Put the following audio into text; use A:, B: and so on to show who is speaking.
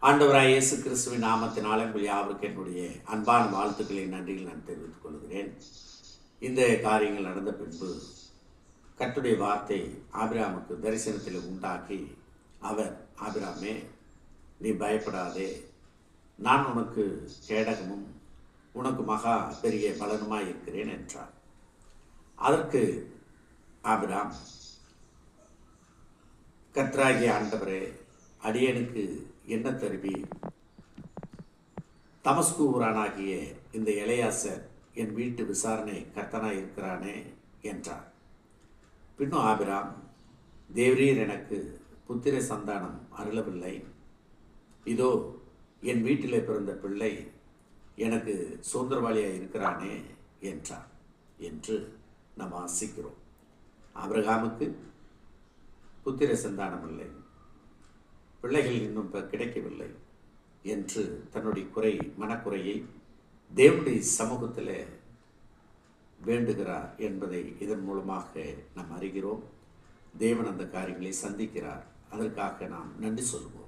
A: ஆண்டவராய் இயேசு கிறிஸ்துவின் நாமத்தினால் உங்கள் யாவருக்கு என்னுடைய அன்பான வாழ்த்துக்களை நன்றியில் நான் தெரிவித்துக் கொள்கிறேன். இந்த காரியங்கள் நடந்த பின்பு கர்த்தருடைய வார்த்தை ஆபிரகாமுக்கு தரிசனத்தில் உண்டாக்கி, அவர், ஆபிரகாமே, நீ பயப்படாதே, நான் உனக்கு கேடகமும் உனக்கு மகா பெரிய பலனுமாய் இருக்கிறேன் என்றார். அதற்கு ஆபிரகாம், கர்த்தராகிய ஆண்டவரே, அடியனுக்கு என்ன தருவி? தமஸ்கு ஊரானாகிய இந்த எலெயாசர் என் வீட்டு விசாரணை கர்த்தனாய் இருக்கிறானே என்றார். பின்னும் ஆபிரகாம், தேவரீர் எனக்கு புத்திர சந்தானம் அருளவில்லை, இதோ என் வீட்டிலே பிறந்த பிள்ளை எனக்கு சுதந்திரவாளியாக இருக்கிறானே என்றார் என்று நாம் வாசிக்கிறோம். ஆபிரகாமுக்கு புத்திர சந்தானம் இல்லை, பிள்ளைகள் இன்னும் கிடைக்கவில்லை என்று தன்னுடைய மனக்குறையை தேவனுடைய சமூகத்தில் வேண்டுகிறார் என்பதை இதன் மூலமாக நாம் அறிகிறோம். தேவன் அந்த காரியங்களை சந்திக்கிறார். அதற்காக நாம் நன்றி சொல்வோம்.